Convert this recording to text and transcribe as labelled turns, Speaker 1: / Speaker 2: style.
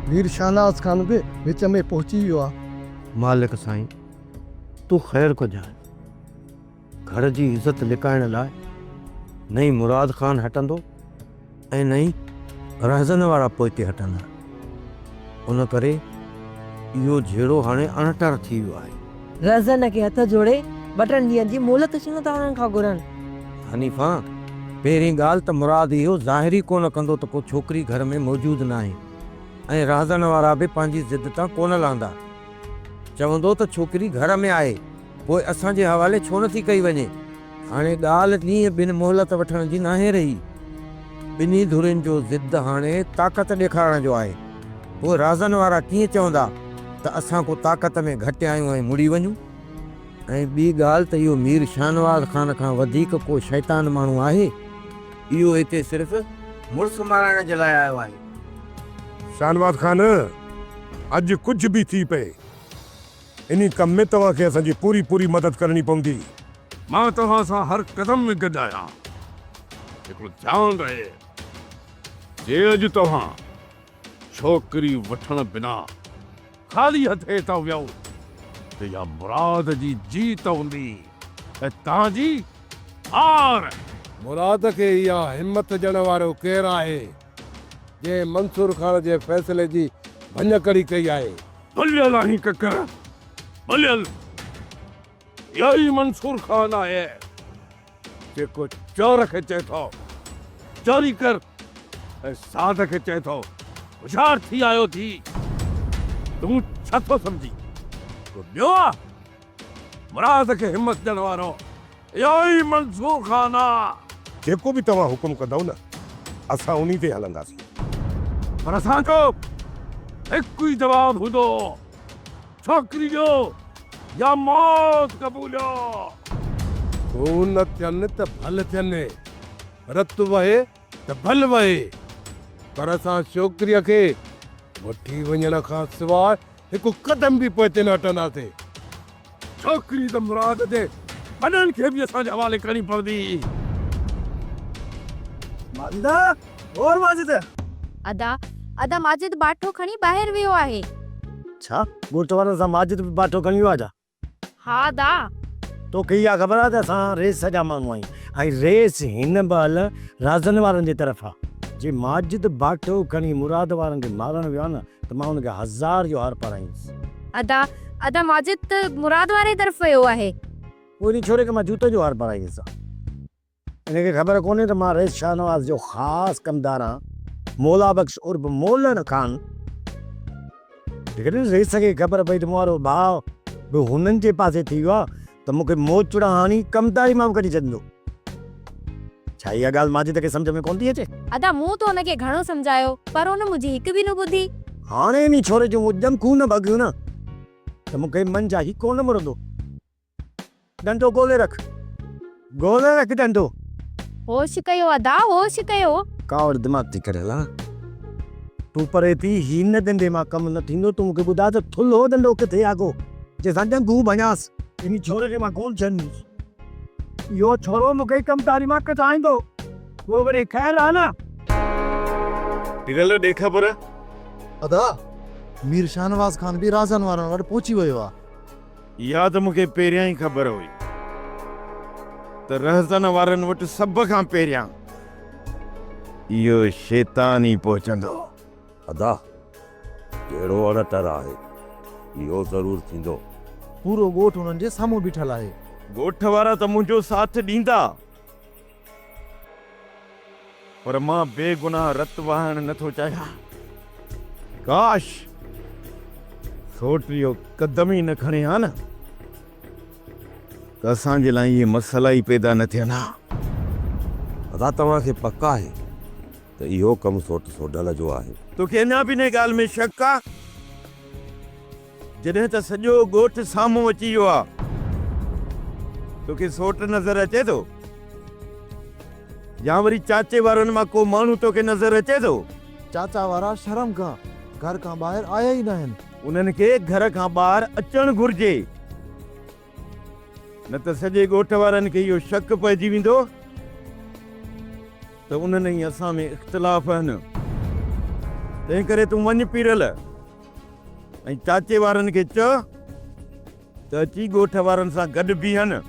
Speaker 1: वीर शहनाज खान बि विच में पहुची वियो आहे।
Speaker 2: मालिक साईं तू ख़ैर को जाए। घर जी इज़त लिकाइण लाइ नई मुराद खान हटंदो ऐं नई रहज़न वारा पोइते हटंदा। उन करे इहो झेड़ो हाणे अणटर थी वियो आहे।
Speaker 3: रज़न खे हथ जोड़े ॿ 3 ॾींहंनि जी मोहलत छो था उन्हनि खां घुरनि?
Speaker 2: हनीफ़ा पहिरीं ॻाल्हि त मुराद इहो ज़ाहिरी कोन कंदो त को छोकिरी घर में मौजूदु न आहे ऐं रहज़न वारा बि पंहिंजी ज़िद तां कोन लहंदा। चवंदो त छोकिरी घर में आहे पोइ असांजे हवाले छो नथी कई वञे। हाणे ॻाल्हि ॾींहं ॿिनि मोहलत वठण जी नाहे रही। ॿिन्ही धुरियुनि जो ज़िद हाणे ताक़त ॾेखारण जो आहे। पोइ राज़न वारा कीअं चवंदा त असां को ताक़त में घटि आहियूं ऐं मुड़ी वञूं। ऐं ॿी ॻाल्हि त इहो मीर शाहनवाज़ खान खां वधीक को शैतान माण्हू आहे। इहो हिते सिर्फ़ु मुड़ुसु माराइण जे लाइ आयो आहे।
Speaker 4: शाहनवाज़ खान अॼु कुझु बि थी पए इन कम में तव्हांखे असांजी पूरी पूरी मदद करणी पवंदी। मां तव्हां सां हर कदम में गॾु आहियां। हिकिड़ो ध्यानु रहे जे अॼु तव्हां छोकिरी वठण बिना ख़ाली हथे था वियो त या मुराद जी जीत हूंदी ऐं तव्हांजी हार। मुराद खे इहा हिमत ॾियण वारो केरु आहे जे मंसूर खान जे फ़ैसिले जी भञकड़ी कई आहे? भलियल आहीं ककर, भलियल। इहा ई मंसूर खान आहे जेको चोर खे चए थो चोरी कर ऐं साध खे चए थो होशियार थी आयो थी। तूं छा थो सम्झी को ॿियो आहे? मुराद खे हिमत ॾियण वारो इहो ई मंसूर खान आहे। जेको बि तव्हां हुकुम कंदव न असां उन्ही ते हलंदासीं। पर असांजो हिकु ई जवाबु हूंदो, छोकिरी जो या मौत क़बूलियो। खून थियनि त भल थियनि, रत वहे त भल वहे, पर असां छोकिरीअ खे वठी वञण खां सवाइ हिकु कदम बि पोइते न हटंदासीं। छोकिरी त मुराद ते वॾनि खे बि असांजे हवाले करणी पवंदी।
Speaker 1: माजिदा और माजिद
Speaker 5: अदा अदा माजिद बाठो खणी ॿाहिरि वियो आहे।
Speaker 1: छा ॻोठ वारनि सां माजिद बि बाठो खणी वियो आहे छा?
Speaker 5: हा दा
Speaker 1: तोखे इहा ख़बर आहे त असां रेस जा माण्हू आहियूं ऐं रेस हिन महिल राज़न वारनि जी तरफ़ आहे। जे माजिद बाठो खणी मुराद वारनि खे मारण वियो आहे न त मां हुनखे 1000 जो हार पाराईंदुसि।
Speaker 5: अदा अदा माजिद त मुराद वारे तरफ़ वियो आहे।
Speaker 1: पोइ इन छोरे खे मां जूते जो हार पाराईंदुसि। इनखे ख़बर कोन्हे त मां रेस शाहनवाज़ जो ख़ासि कमदार आहियां, मौला बख्श उर्फ मोलन खान। जेकॾहिं रेस खे ख़बर पई त मुंहिंजो भाउ बि हुननि जे पासे थी वियो आहे त मूंखे मोचड़ा हाणी कमदारी मां कढी छॾींदो। छा इहा ॻाल्हि माजिद खे सम्झ में कोन थी अचे?
Speaker 5: अदा मूं त हुनखे घणो सम्झायो पर हुन मुंहिंजी हिकु बि न ॿुधी।
Speaker 1: हाणे इन छोरे जो उद्यम खून भॻियो न त मूंखे मन जा ही कोन मुरंदो। डंडो ॻोल्हे रख डंडो।
Speaker 5: होश कयो अदा, होश कयो।
Speaker 1: कावड़ दिमाग़ थी करे हला। तूं परे थी ही न डंडे मां कमु न थींदो। तूं मूंखे ॿुधाए त थुल्हो डंडो किथे आगो जंहिंसां ॾंगू भञासि। इन छोरे खे मां कोन छॾींदुसि। इहो छोरो मूंखे कमदारी मां कटाईंदो। वो वरी ख़ैर आहे न।
Speaker 4: टिरल ॾेख पर
Speaker 6: अदा मीर शाहनवाज़ खान भी राज़न वारनि वटि पहुची वियो आहे।
Speaker 4: इहा त मूंखे पहिरियां ई ख़बर हुई त रहज़न वारनि वटि सभ खां पहिरियां इहो शैतान ई पहुचंदो।
Speaker 2: अदा कहिड़ो अणटर आहे इहो ज़रूरु थींदो।
Speaker 6: पूरो ॻोठ हुननि जे साम्हूं बीठल आहे।
Speaker 4: ॻोठ वारा त मुंहिंजो साथ ॾींदा पर मां बेगुनाह रत वहाइण नथो चाहियां। काश सोट इहो कदम ई न खणे हा न त असांजे लाइ इहे मसइला ई पैदा न थियनि हा।
Speaker 2: अदा तव्हांखे पक आहे त इहो कमु सोट सोडल जो आहे?
Speaker 4: तोखे अञा बि हिन ॻाल्हि में शक आहे? जॾहिं त सॼो ॻोठ साम्हूं अची वियो आहे तोखे सोट नज़र अचे थो या वरी चाचे वारनि मां को माण्हू तोखे नज़र अचे थो?
Speaker 6: चाचा वारा शर्म खां घर खां ॿाहिरि आया ई न आहिनि।
Speaker 4: उन्हनि खे घर खां ॿाहिरि अचणु घुर्जे न त सॼे ॻोठ वारनि खे इहो शक पइजी वेंदो त उन्हनि ई असां में इख़्तिलाफ़ आहिनि त
Speaker 2: तंहिं करे तूं वञ पीरल ऐं चाचे वारनि खे चओ त अची ॻोठ वारनि सां गॾु बीहनि